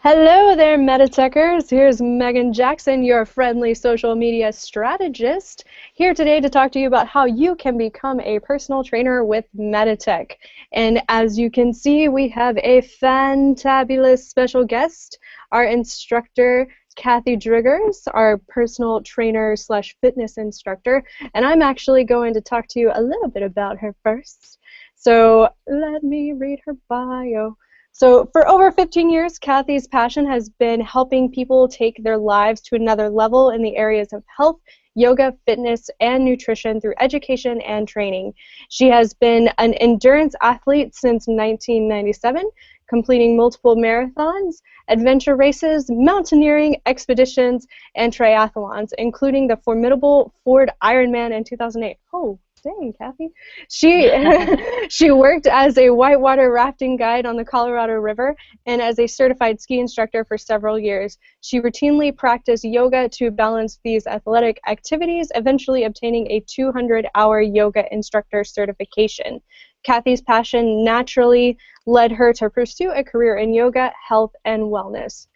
Hello there, Meditechers. Here's Megan Jackson, your friendly social media strategist, here today to talk to you about how you can become a personal trainer with Meditec. And as you can see, we have a fantabulous special guest, our instructor, Kathy Driggers, our personal trainer slash fitness instructor. And I'm actually going to talk to you a little bit about her first. So let me read her bio. So for over 15 years, Kathy's passion has been helping people take their lives to another level in the areas of health, yoga, fitness, and nutrition through education and training. She has been an endurance athlete since 1997, completing multiple marathons, adventure races, mountaineering expeditions, and triathlons, including the formidable Ford Ironman in 2008. Oh, dang, Kathy. She worked as a whitewater rafting guide on the Colorado River and as a certified ski instructor for several years. She routinely practiced yoga to balance these athletic activities, eventually obtaining a 200-hour yoga instructor certification. Kathy's passion naturally led her to pursue a career in yoga, health, and wellness.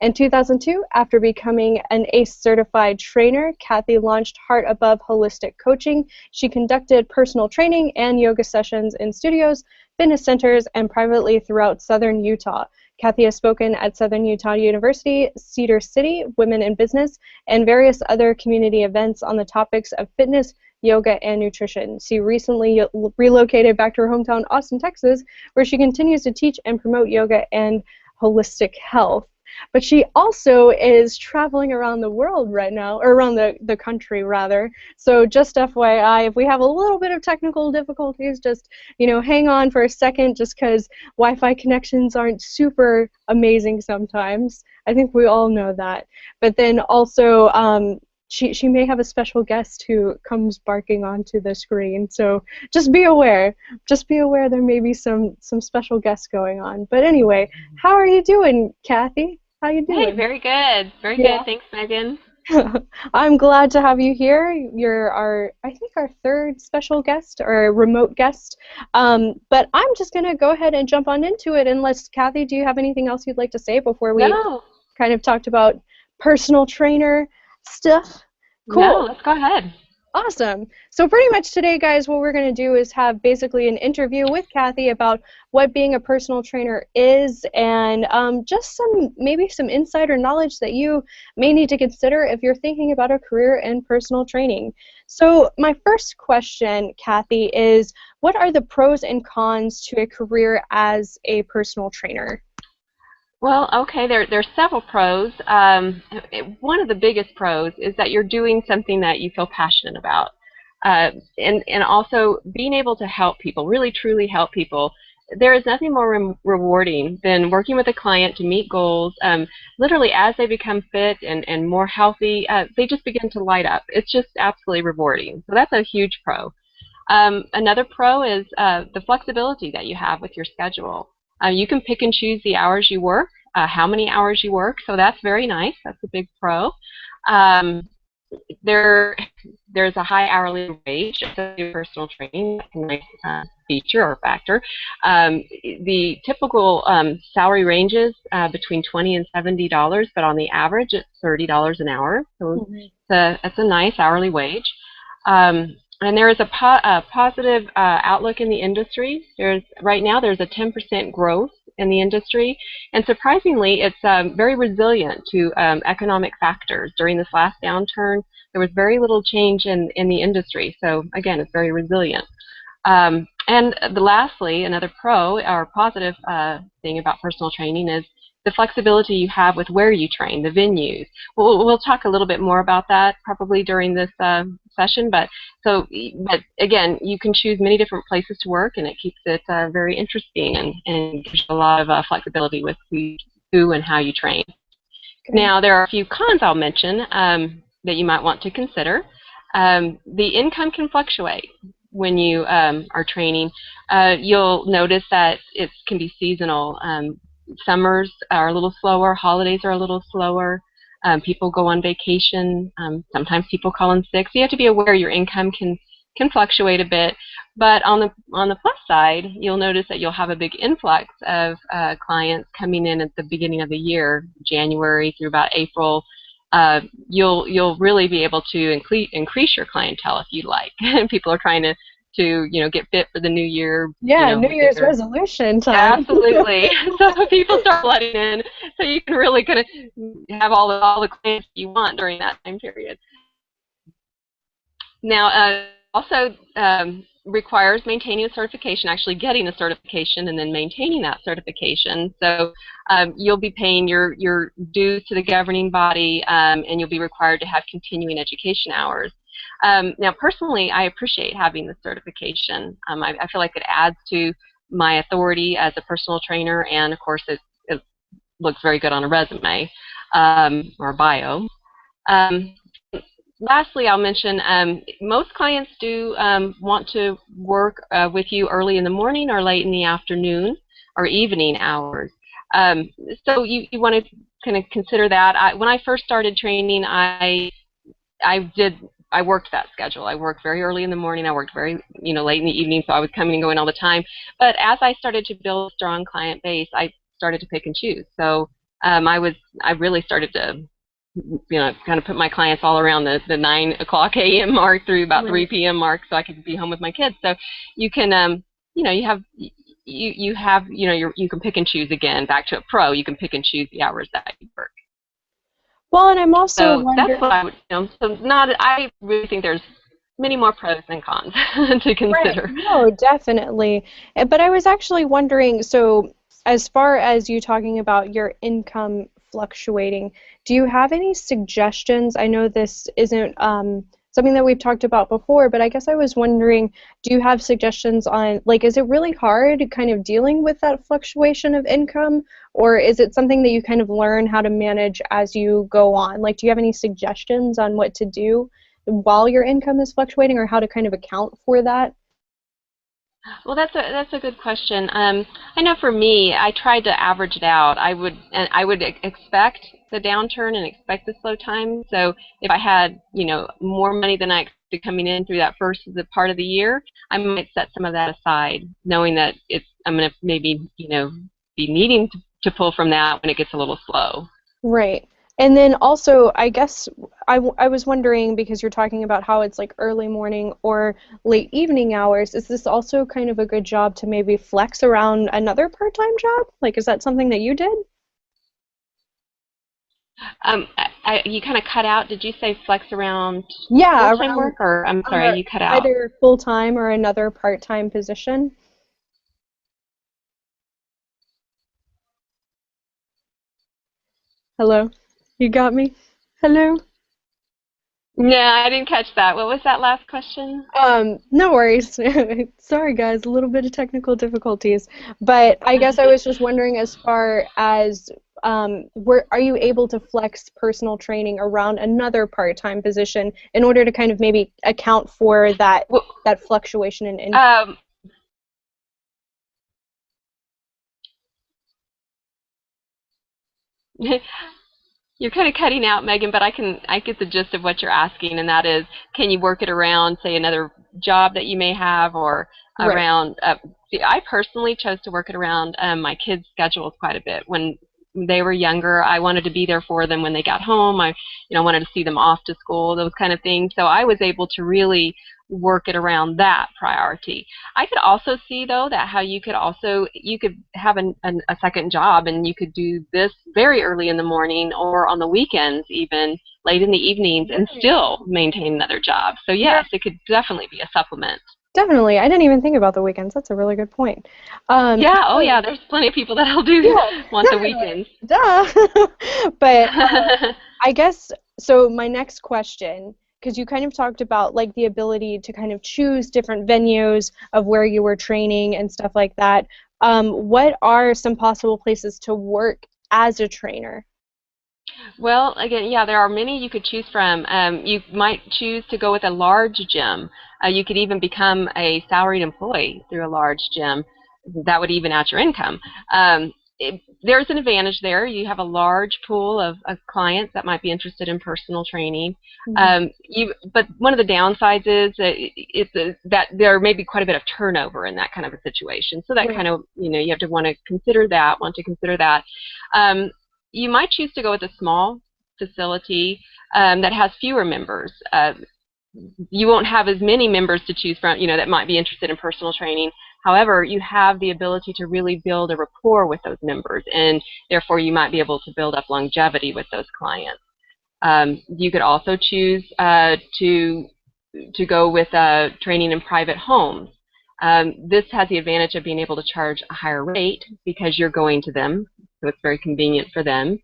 In 2002, after becoming an ACE certified trainer, Kathy launched Heart Above Holistic Coaching. She conducted personal training and yoga sessions in studios, fitness centers, and privately throughout southern Utah. Kathy has spoken at Southern Utah University, Cedar City, Women in Business, and various other community events on the topics of fitness, yoga, and nutrition. She recently relocated back to her hometown, Austin, Texas, where she continues to teach and promote yoga and holistic health. But she also is traveling around the world right now, or around the country rather. So just FYI, if we have a little bit of technical difficulties, just hang on for a second, just because Wi-Fi connections aren't super amazing sometimes. I think we all know that. But then also, she may have a special guest who comes barking onto the screen, so just be aware. Just be aware there may be some special guests going on. But anyway, how are you doing, Kathy? How you doing? Hey, very good. Very good. Thanks, Megan. I'm glad to have you here. You're I think our third special guest or remote guest. But I'm just gonna go ahead and jump on into it. Unless Kathy, do you have anything else you'd like to say before we kind of talked about personal trainer stuff? Cool. No, let's go ahead. Awesome. So pretty much today, guys, what we're going to do is have basically an interview with Kathy about what being a personal trainer is and just maybe some insider knowledge that you may need to consider if you're thinking about a career in personal training. So my first question, Kathy, is what are the pros and cons to a career as a personal trainer? Well, okay, there's several pros. One of the biggest pros is that you're doing something that you feel passionate about. And also being able to help people, really truly help people. There is nothing more rewarding than working with a client to meet goals. Literally, as they become fit and more healthy, they just begin to light up. It's just absolutely rewarding. So that's a huge pro. Another pro is the flexibility that you have with your schedule. You can pick and choose the hours you work, how many hours you work, so that's very nice. That's a big pro. There's a high hourly wage for personal training. That's a nice feature or factor. The typical salary ranges between $20 and $70, but on the average it's $30 an hour. So that's a nice hourly wage. And there is a positive outlook in the industry. Right now there's a 10% growth in the industry, and surprisingly, it's very resilient to economic factors. During this last downturn, there was very little change in the industry. So again, it's very resilient. And lastly, another pro or positive thing about personal training is the flexibility you have with where you train, the venues. We'll talk a little bit more about that probably during this session, but again, you can choose many different places to work, and it keeps it very interesting and gives you a lot of flexibility with who and how you train. Okay. Now, there are a few cons I'll mention that you might want to consider. The income can fluctuate when you are training. You'll notice that it can be seasonal. Summers are a little slower, holidays are a little slower, people go on vacation, sometimes people call in sick, so you have to be aware your income can can fluctuate a bit. But on the plus side, you'll notice that you'll have a big influx of clients coming in at the beginning of the year, January through about April. You'll really be able to increase your clientele if you like. People are trying to get fit for the new year. Yeah, New With Year's their resolution time. absolutely. So people start letting in, so you can really kind of have all the clients you want during that time period. Now, also requires maintaining a certification, actually getting a certification and then maintaining that certification. So you'll be paying your dues to the governing body, and you'll be required to have continuing education hours. Now, personally, I appreciate having the certification. I feel like it adds to my authority as a personal trainer, and of course, it looks very good on a resume or bio. Lastly, I'll mention most clients do want to work with you early in the morning or late in the afternoon or evening hours. So you want to kind of consider that. When I first started training, I worked that schedule. I worked very early in the morning. I worked very late in the evening, so I was coming and going all the time. But as I started to build a strong client base, I started to pick and choose. So I really started to kind of put my clients all around the 9 o'clock a.m. mark through about 3 p.m. mark, so I could be home with my kids. So you can, you can pick and choose again. Back to a pro, you can pick and choose the hours that you work. Well, and I'm also So wondering. that's what I would, I really think there's many more pros than cons to Right. consider. No, definitely. But I was actually wondering, so as far as you talking about your income fluctuating, do you have any suggestions? I know this isn't something that we've talked about before, but I guess I was wondering, do you have suggestions on, like, is it really hard kind of dealing with that fluctuation of income, or is it something that you kind of learn how to manage as you go on? Like, do you have any suggestions on what to do while your income is fluctuating, or how to kind of account for that? Well, that's a good question. I know for me, I tried to average it out. I would expect the downturn and expect the slow time. So if I had more money than I expected coming in through that first part of the year, I might set some of that aside, knowing that I'm going to maybe be needing to pull from that when it gets a little slow. Right. And then also, I guess I was wondering, because you're talking about how it's like early morning or late evening hours, is this also kind of a good job to maybe flex around another part-time job? Like, is that something that you did? You kind of cut out. Did you say flex around Yeah, full-time around work, or I'm sorry, you cut out? either full-time or another part-time position. Hello? You got me? Hello? Yeah, I didn't catch that. What was that last question? No worries. Sorry, guys, a little bit of technical difficulties. But I guess I was just wondering, as far as are you able to flex personal training around another part-time position in order to kind of maybe account for that Well, that fluctuation in income? you're kind of cutting out, Megan, but I get the gist of what you're asking, and that is, can you work it around, say, another job that you may have, or Right. around? See, I personally chose to work it around my kids' schedules quite a bit. When they were younger, I wanted to be there for them when they got home. I wanted to see them off to school, those kind of things. So I was able to really work it around that priority. I could also see, though, that how you could have a second job, and you could do this very early in the morning or on the weekends, even late in the evenings, and still maintain another job. So yes, it could definitely be a supplement. Definitely. I didn't even think about the weekends. That's a really good point. Yeah, oh So, yeah, there's plenty of people that'll do yeah, want the definitely. weekends. Duh. But I guess, so my next question, because you kind of talked about like the ability to kind of choose different venues of where you were training and stuff like that. What are some possible places to work as a trainer? Well, again, yeah, there are many you could choose from. You might choose to go with a large gym. You could even become a salaried employee through a large gym. That would even out your income. there's an advantage there. You have a large pool of clients that might be interested in personal training. But one of the downsides is that there may be quite a bit of turnover in that kind of a situation. So that Right. kind of, you have to want to consider that. You might choose to go with a small facility that has fewer members. You won't have as many members to choose from, that might be interested in personal training. However, you have the ability to really build a rapport with those members, and therefore you might be able to build up longevity with those clients. You could also choose to go with training in private homes. This has the advantage of being able to charge a higher rate because you're going to them, so it's very convenient for them.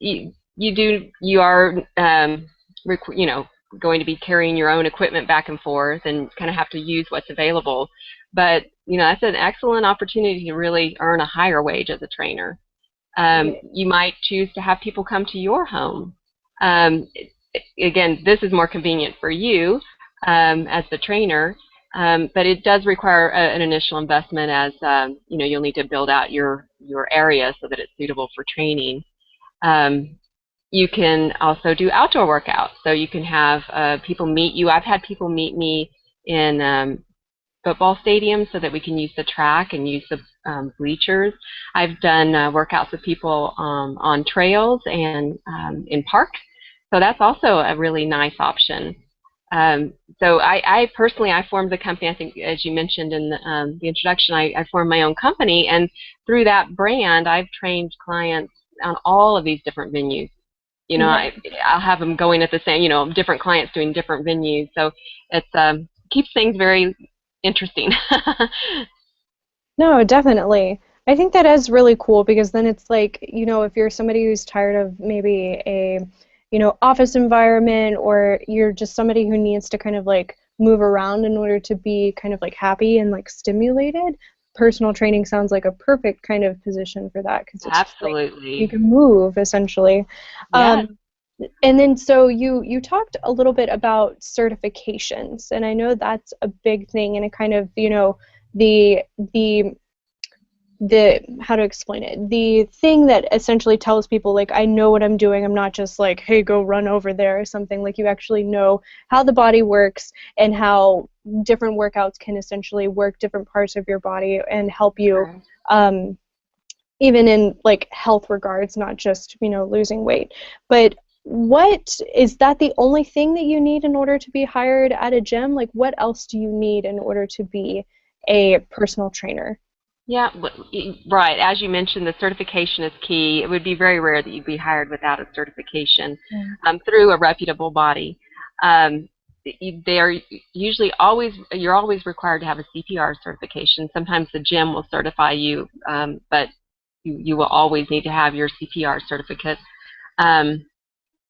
You are going to be carrying your own equipment back and forth and kind of have to use what's available. But, that's an excellent opportunity to really earn a higher wage as a trainer. You might choose to have people come to your home. Again, this is more convenient for you as the trainer, but it does require an initial investment as, you'll need to build out your area so that it's suitable for training. You can also do outdoor workouts. So you can have people meet you. I've had people meet me in football stadiums so that we can use the track and use the bleachers. I've done workouts with people on trails and in parks. So that's also a really nice option. So I personally, I formed the company, I think as you mentioned in the introduction, I formed my own company, and through that brand, I've trained clients on all of these different venues. I'll have them going at the same, different clients doing different venues. So it's keeps things very interesting. No, definitely. I think that is really cool because then it's like, if you're somebody who's tired of maybe a, office environment, or you're just somebody who needs to kind of like move around in order to be kind of like happy and like stimulated, personal training sounds like a perfect kind of position for that because it's just like Absolutely. you can move essentially. Yes. And then so you talked a little bit about certifications, and I know that's a big thing, and it kind of, the how to explain it, the thing that essentially tells people like, I know what I'm doing, I'm not just like, hey, go run over there or something. Like, you actually know how the body works and how different workouts can essentially work different parts of your body and help you even in like health regards, not just losing weight. But what is that the only thing that you need in order to be hired at a gym? Like, what else do you need in order to be a personal trainer? Yeah, right. As you mentioned, the certification is key. It would be very rare that you'd be hired without a certification through a reputable body. They are usually you're always required to have a CPR certification. Sometimes the gym will certify you, but you will always need to have your CPR certificate.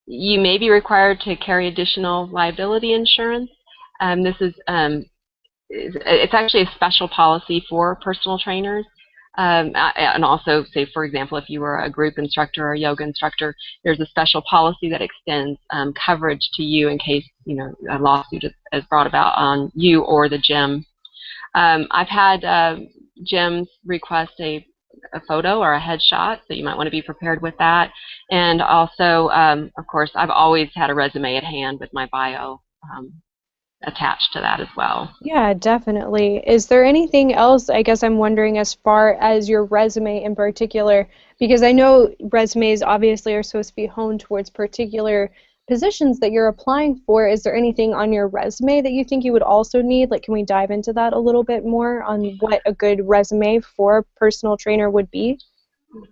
You may be required to carry additional liability insurance. This is it's actually a special policy for personal trainers. And also, say, for example, if you were a group instructor or a yoga instructor, there's a special policy that extends coverage to you in case a lawsuit is brought about on you or the gym. I've had gyms request a photo or a headshot, so you might want to be prepared with that. And also, of course, I've always had a resume at hand with my bio attached to that as well. Yeah, definitely. Is there anything else, I guess I'm wondering, as far as your resume in particular, because I know resumes obviously are supposed to be honed towards particular positions that you're applying for. Is there anything on your resume that you think you would also need? Like, can we dive into that a little bit more on what a good resume for a personal trainer would be?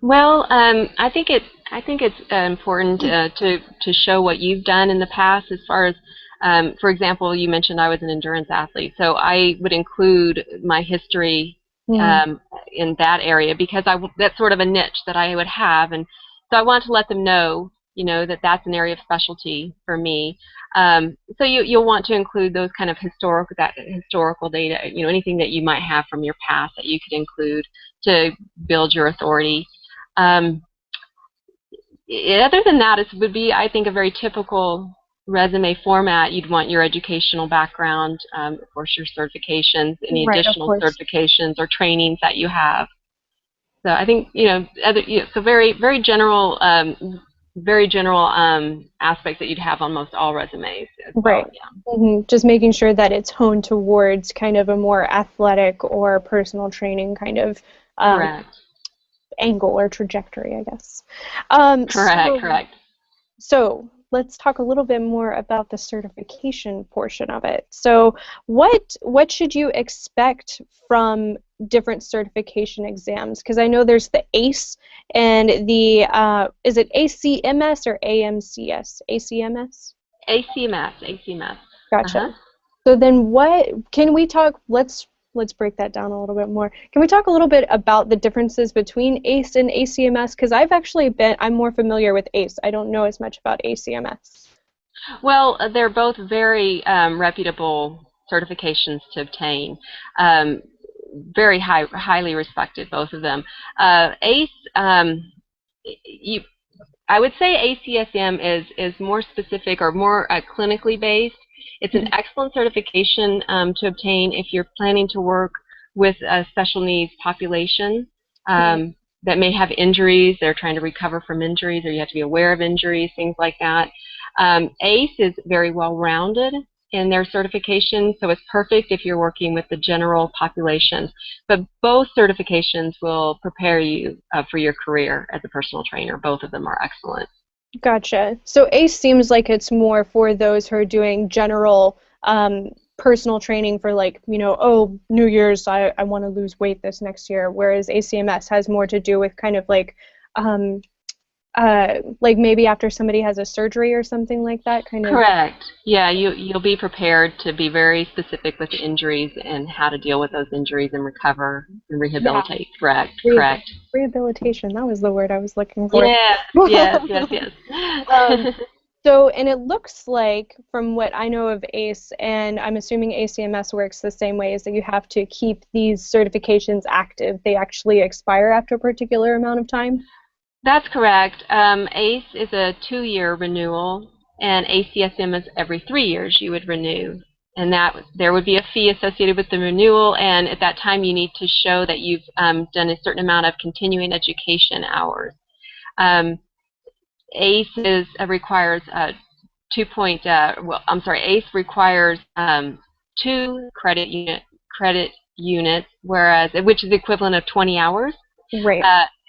Well, I think it's important to show what you've done in the past. As far as, for example, you mentioned I was an endurance athlete, so I would include my history in that area because that's sort of a niche that I would have, and so I want to let them know, that that's an area of specialty for me. So you'll want to include those kind of historical data, anything that you might have from your past that you could include to build your authority. Other than that, it would be, I think, a very typical resume format. You'd want your educational background, of course, your certifications, any Right, of additional course. certifications or trainings that you have. So I think, so very general aspects that you'd have on most all resumes as well. Right. Yeah. Just making sure that it's honed towards kind of a more athletic or personal training kind of um, Correct. angle or trajectory, I guess. Correct. So, Correct. so let's talk a little bit more about the certification portion of it. So what should you expect from different certification exams? Because I know there's the ACE and the is it ACMS or AMCS? ACMS? ACMS. ACMS. Gotcha. Uh-huh. So then what can we talk let's break that down a little bit more. Can we talk a little bit about the differences between ACE and ACMS? Because I'm more familiar with ACE. I don't know as much about ACMS. Well, they're both very reputable certifications to obtain. Um, Very highly respected, both of them. ACE, you, I would say ACSM is more specific or more clinically based. It's an excellent certification to obtain if you're planning to work with a special needs population that may have injuries, they're trying to recover from injuries, or you have to be aware of injuries, things like that. ACE is very well-rounded in their certification, so it's perfect if you're working with the general population. But both certifications will prepare you for your career as a personal trainer. Both of them are excellent. Gotcha. So ACE seems like it's more for those who are doing general personal training for like, oh, New Year's, I want to lose weight this next year, whereas ACMS has more to do with kind of um, like maybe after somebody has a surgery or something like that, kind of. Correct. Yeah, you'll be prepared to be very specific with injuries and how to deal with those injuries and recover and Yeah. rehabilitate. Correct. Re Correct. Rehabilitation, that was the word I was looking for. Yeah. Yes. Yes. Um, Yes. So, and it looks like, from what I know of ACE, and I'm assuming ACMS works the same way, is that you have to keep these certifications active. They actually expire after a particular amount of time? That's correct. ACE is a 2-year renewal, and ACSM is every 3 years you would renew. And that there would be a fee associated with the renewal, and at that time you need to show that you've done a certain amount of continuing education hours. Um, ACE requires 2 point. ACE requires 2 credit units, whereas which is the equivalent of 20 hours. Right.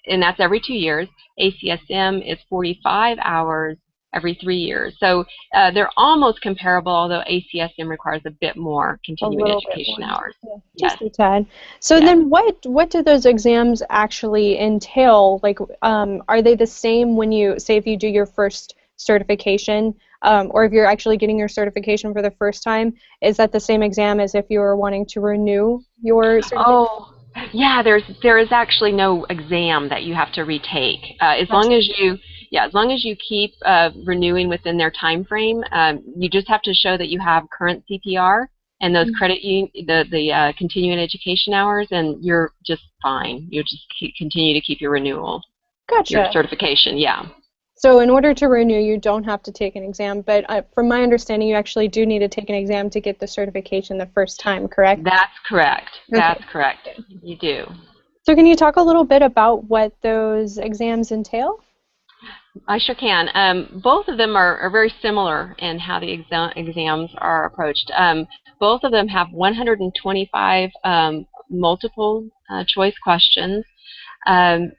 And that's every 2 years. ACSM is 45 hours every 3 years. So they're almost comparable, although ACSM requires a bit more A continuing little bit more. education hours. Yeah, Yes, just a tad. So yes. then what do those exams actually entail? Like, are they the same when you, say if you do your first certification, or if you're actually getting your certification for the first time, is that the same exam as if you were wanting to renew your certification? Oh, yeah. There is actually no exam that you have to retake. Gotcha. As long as you keep renewing within their time frame, you just have to show that you have current CPR and those the continuing education hours, and you're just fine. You just continue to keep your renewal, your Gotcha. certification. Yeah. So in order to renew, you don't have to take an exam, but from my understanding, you actually do need to take an exam to get the certification the first time, correct? That's correct. Okay. That's correct. You do. So can you talk a little bit about what those exams entail? I sure can. Both of them are very similar in how the exams are approached. Both of them have 125 multiple choice questions. Um,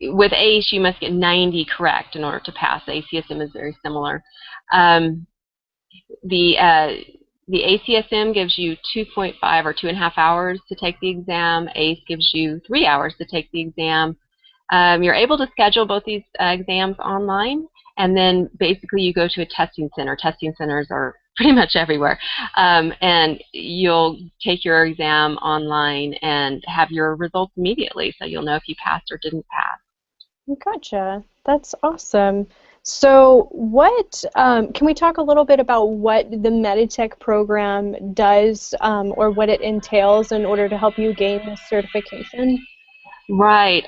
with ACE, you must get 90 correct in order to pass. ACSM is very similar. Um, the the ACSM gives you 2.5 or 2.5 hours to take the exam. ACE gives you 3 hours to take the exam. You're able to schedule both these exams online, and then basically you go to a testing center. Testing centers are pretty much everywhere. And you'll take your exam online and have your results immediately, so you'll know if you passed or didn't pass. Gotcha. That's awesome. So can we talk a little bit about what the Meditec program does, or what it entails in order to help you gain this certification? Right.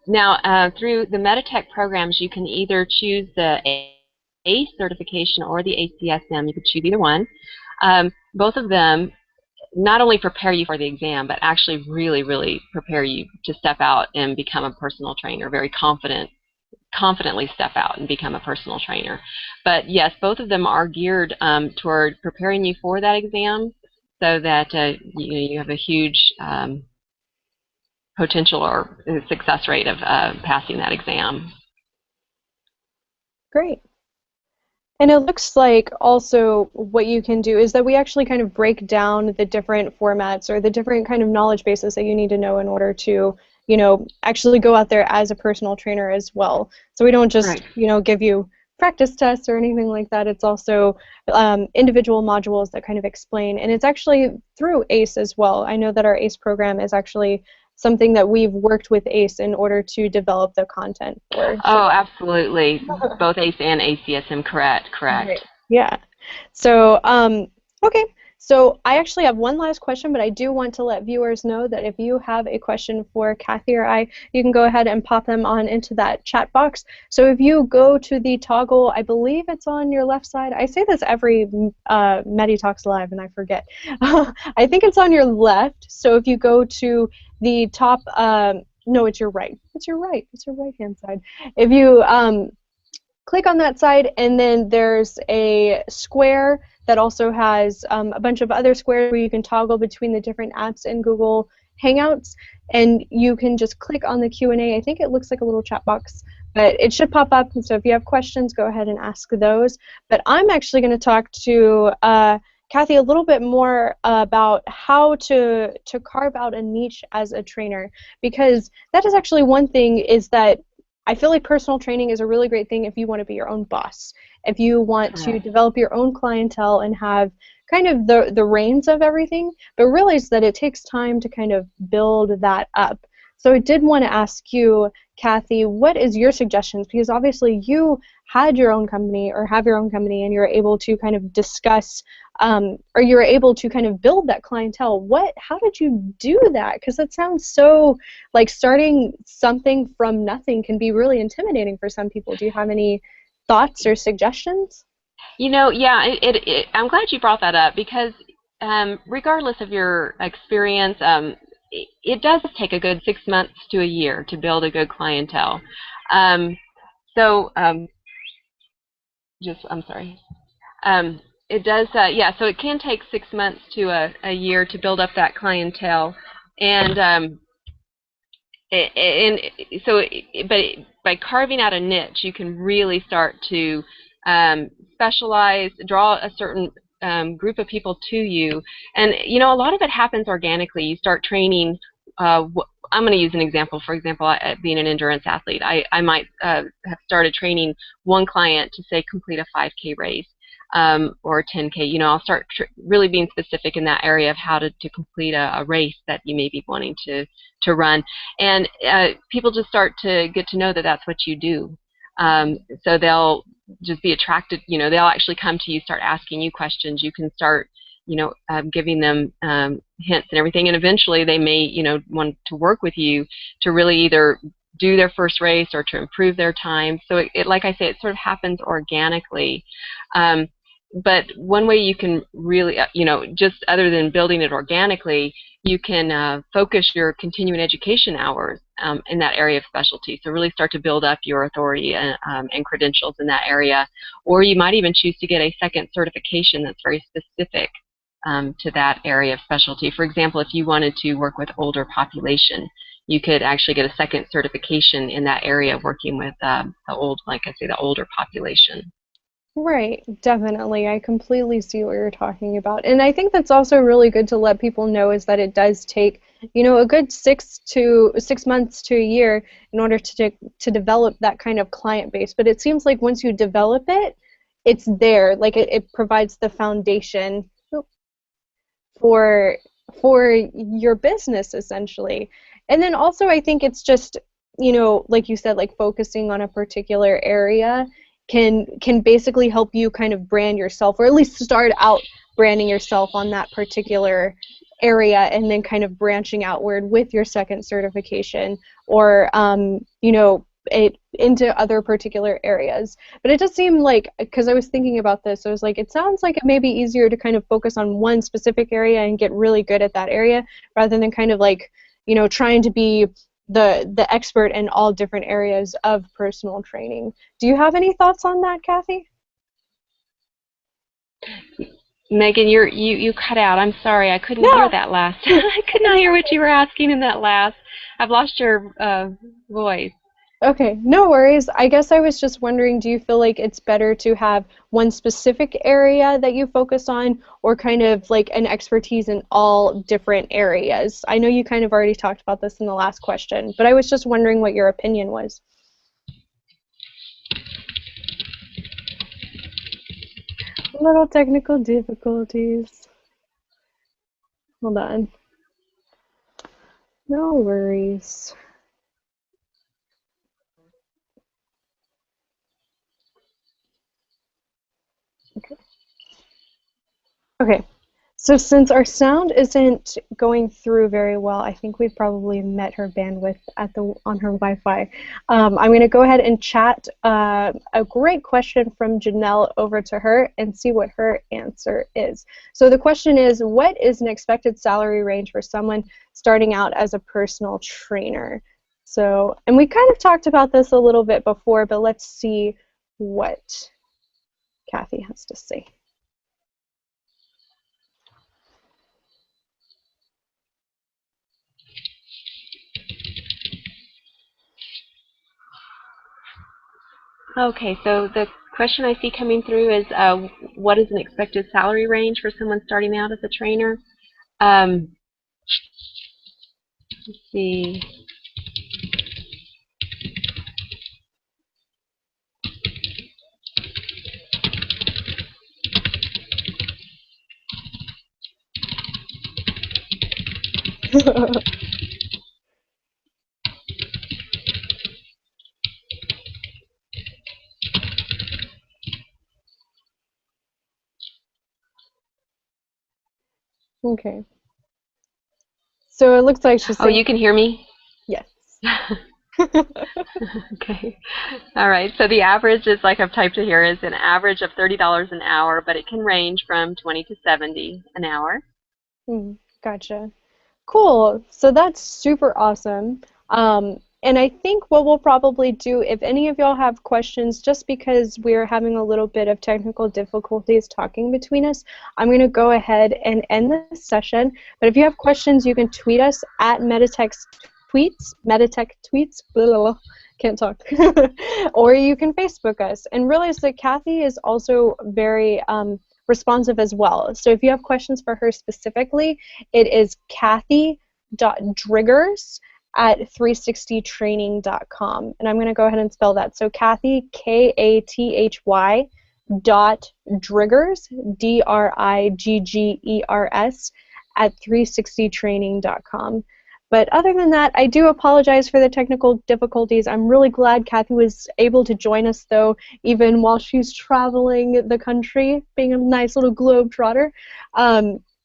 Now, through the Meditech programs, you can either choose the ACE certification or the ACSM. You could choose either one. Both of them not only prepare you for the exam, but actually really, really prepare you to step out and become a personal trainer, very confidently step out and become a personal trainer. But yes, both of them are geared toward preparing you for that exam so that you have a huge potential or success rate of passing that exam. Great. And it looks like also what you can do is that we actually kind of break down the different formats or the different kind of knowledge bases that you need to know in order to, actually go out there as a personal trainer as well. So we don't just, Right. give you practice tests or anything like that. It's also individual modules that kind of explain. And it's actually through ACE as well. I know that our ACE program is actually something that we've worked with ACE in order to develop the content for. So. Oh, absolutely. Both ACE and ACSM, correct. Right. Yeah. So, okay. So I actually have one last question, but I do want to let viewers know that if you have a question for Kathy or I, you can go ahead and pop them on into that chat box. So if you go to the toggle, I believe it's on your left side. I say this every Medi Talks Live, and I forget. I think it's on your left. So if you go to the top, no, it's your right. It's your right. It's your right-hand side. If you click on that side, and then there's a square that also has a bunch of other squares where you can toggle between the different apps in Google Hangouts, and you can just click on the Q&A. I think it looks like a little chat box, but it should pop up, and so if you have questions, go ahead and ask those. But I'm actually going to talk to Kathy a little bit more about how to carve out a niche as a trainer, because that is actually one thing is that I feel like personal training is a really great thing if you want to be your own boss, if you want to develop your own clientele and have kind of the reins of everything, but realize that it takes time to kind of build that up. So I did want to ask you, Kathy, what is your suggestions? Because obviously you had your own company or have your own company and you're able to kind of discuss or you're able to kind of build that clientele. How did you do that? Because it sounds so like starting something from nothing can be really intimidating for some people. Do you have any thoughts or suggestions? Yeah, I'm glad you brought that up because regardless of your experience, it does take a good 6 months to a year to build a good clientele. Um, so, I'm sorry. It does, yeah, so it can take 6 months to a year to build up that clientele. And but by carving out a niche, you can really start to specialize, draw a certain group of people to you, and a lot of it happens organically. You start training. I'm going to use an example. For example, being an endurance athlete, I might have started training one client to say complete a 5K race. Or 10K, I'll start really being specific in that area of how to complete a race that you may be wanting to run. And people just start to get to know that that's what you do. So they'll just be attracted, they'll actually come to you, start asking you questions. You can start, giving them hints and everything. And eventually they may, want to work with you to really either do their first race or to improve their time. So it like I say, it sort of happens organically. But one way you can really, just other than building it organically, you can focus your continuing education hours in that area of specialty. So really start to build up your authority and credentials in that area. Or you might even choose to get a second certification that's very specific to that area of specialty. For example, if you wanted to work with older population, you could actually get a second certification in that area working with the older population. Right, definitely. I completely see what you're talking about. And I think that's also really good to let people know is that it does take, a good 6 months to a year in order to develop that kind of client base. But it seems like once you develop it, it's there. Like it provides the foundation for your business essentially. And then also I think it's just, like you said, like focusing on a particular area can basically help you kind of brand yourself, or at least start out branding yourself on that particular area, and then kind of branching outward with your second certification, or into other particular areas. But it does seem like, because I was thinking about this, I was like, it sounds like it may be easier to kind of focus on one specific area and get really good at that area rather than kind of like, you know, trying to be the expert in all different areas of personal training. Do you have any thoughts on that, Kathy? Megan, you cut out. I'm sorry, I couldn't hear No. that last. I could not hear what you were asking in that last. I've lost your voice. Okay, no worries. I guess I was just wondering, do you feel like it's better to have one specific area that you focus on, or kind of like an expertise in all different areas? I know you kind of already talked about this in the last question, but I was just wondering what your opinion was. Little technical difficulties. Hold on. No worries. Okay. Okay. So since our sound isn't going through very well, I think we've probably met her bandwidth at on her Wi-Fi. I'm going to go ahead and chat a great question from Janelle over to her and see what her answer is. So the question is, what is an expected salary range for someone starting out as a personal trainer? So, and we kind of talked about this a little bit before, but let's see what Kathy has to say. Okay, so the question I see coming through is, what is an expected salary range for someone starting out as a trainer? Let's see. Okay. So it looks like she's Oh, saying you can hear me? yes. Okay. All right. So the average is, like I've typed it here, is an average of $30 an hour, but it can range from 20 to 70 an hour. Gotcha. Cool. So that's super awesome. And I think what we'll probably do, if any of y'all have questions, just because we're having a little bit of technical difficulties talking between us, I'm going to go ahead and end this session. But if you have questions, you can tweet us at Meditec tweets, blah, blah, blah, can't talk, or you can Facebook us. And realize that Kathy is also very responsive as well. So if you have questions for her specifically, it is Kathy.Driggers at 360training.com. And I'm going to go ahead and spell that. So Kathy, Kathy dot Driggers, Driggers, at 360training.com. But other than that, I do apologize for the technical difficulties. I'm really glad Kathy was able to join us, though, even while she's traveling the country, being a nice little globetrotter.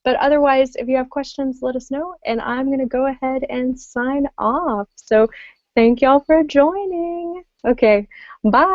But otherwise, if you have questions, let us know, and I'm going to go ahead and sign off. So thank y'all for joining. Okay, bye.